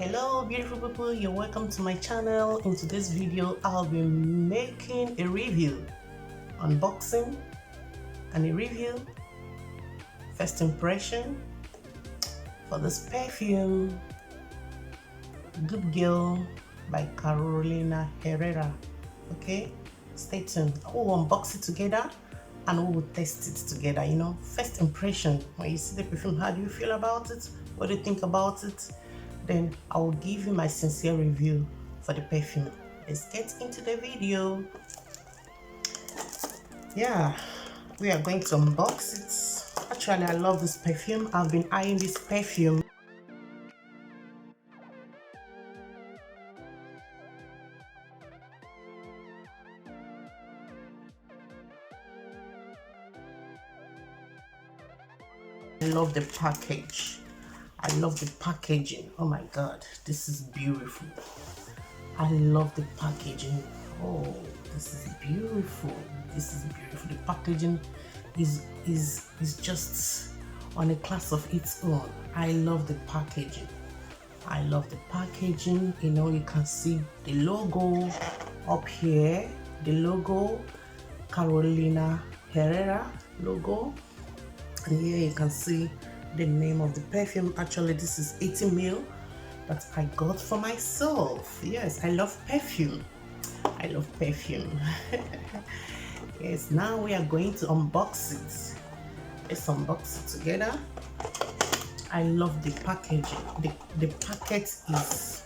Hello beautiful people, you're welcome to my channel. In today's video I'll be making a review, unboxing and a review, first impression for this perfume, Good Girl by Carolina Herrera. Okay, stay tuned. We'll unbox it together and we will test it together. First impression, when you see the perfume, how do you feel about it? What do you think about it? Then I will give you my sincere review for the perfume. Let's get into the video. Yeah, we are going to unbox it. Actually, I love this perfume. I've been eyeing this perfume. I love the package. I love the packaging. Oh my god, this is beautiful. I love the packaging. Oh, this is beautiful. This is beautiful. The packaging is just on a class of its own. I love the packaging. I love the packaging. You can see the logo up here. The logo, Carolina Herrera logo. And here you can see the name of the perfume. Actually, this is 80 ml that I got for myself. Yes, I love perfume. I love perfume. Yes, now we are going to unbox it. Let's unbox it together. I love the packaging. The packet is,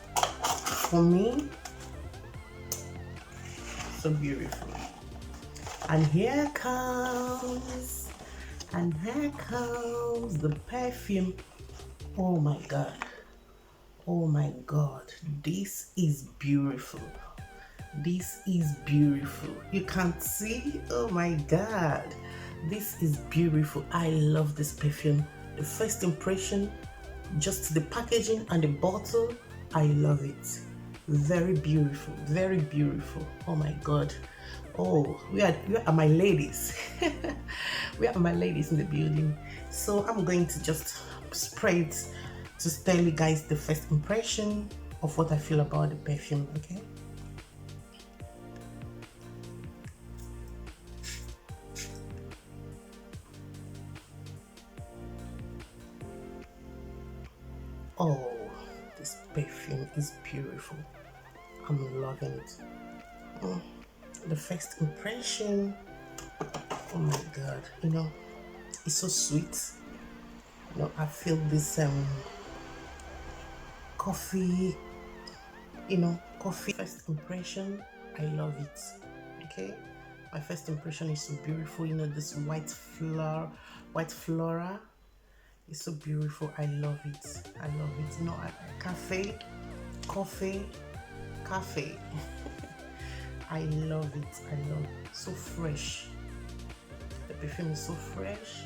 for me, so beautiful. And here comes the perfume. Oh my god, oh my god, this is beautiful. This is beautiful. You can't see? Oh my god, this is beautiful. I love this perfume. The first impression, just the packaging and the bottle, I love it. Very beautiful, very beautiful. Oh my god. Oh, we are my ladies. We are my ladies in the building. So I'm going to just spray it to tell you guys the first impression of what I feel about the perfume. Okay. Oh, this perfume is beautiful. I'm loving it. The first impression, oh my god, it's so sweet. I feel this coffee, coffee. First impression, I love it. Okay, my first impression is so beautiful. This white flora is so beautiful. I love it. I love it. Cafe. I love it. I love it. So fresh. The perfume is so fresh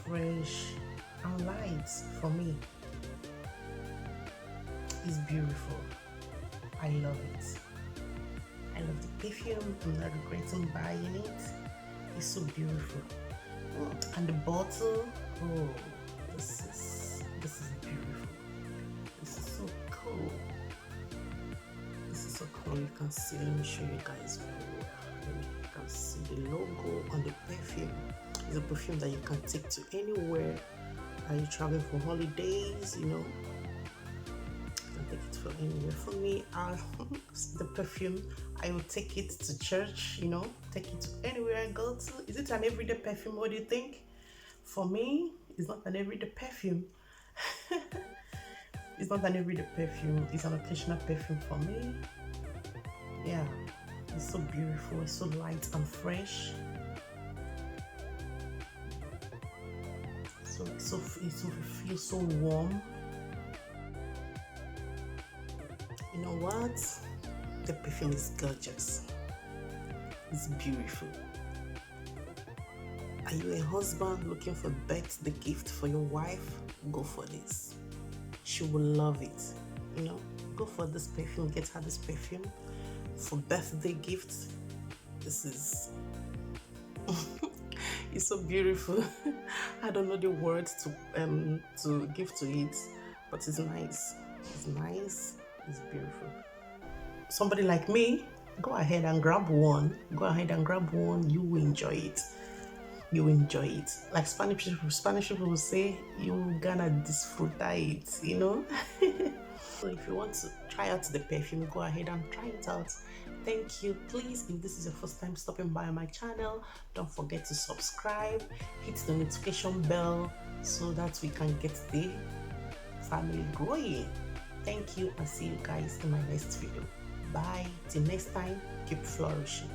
and light for me. It's beautiful. I love it. I love the perfume. I'm not regretting buying it. It's so beautiful. And the bottle, oh, this is beautiful. This is so cool. This is so cool. You can see, let me show you guys very well. You can see the logo on the perfume. It's a perfume that you can take to anywhere. Are you traveling for holidays? You can take it for anywhere. For me, the perfume, I will take it to church. Take it to anywhere I go to. Is it an everyday perfume? What do you think? For me, it's not an everyday perfume. It's not an everyday perfume. It's an occasional perfume for me. Yeah, it's so beautiful. It's so light and fresh. So it feels so warm. You know what? The perfume is gorgeous. It's beautiful. Are you a husband looking for a birthday gift for your wife? Go for this. She will love it. Go for this perfume. Get her this perfume for birthday gifts. This is it's so beautiful. I don't know the words to give to it, but it's nice. It's nice. It's beautiful. Somebody like me, go ahead and grab one. Go ahead and grab one. You will enjoy it. You will enjoy it. Like Spanish people will say, you gonna disfruta it, you know? So if you want to try out the perfume, go ahead and try it out. Thank you. Please, if this is your first time stopping by my channel, don't forget to subscribe, hit the notification bell so that we can get the family growing. Thank you, and see you guys in my next video. Bye. Till next time, keep flourishing.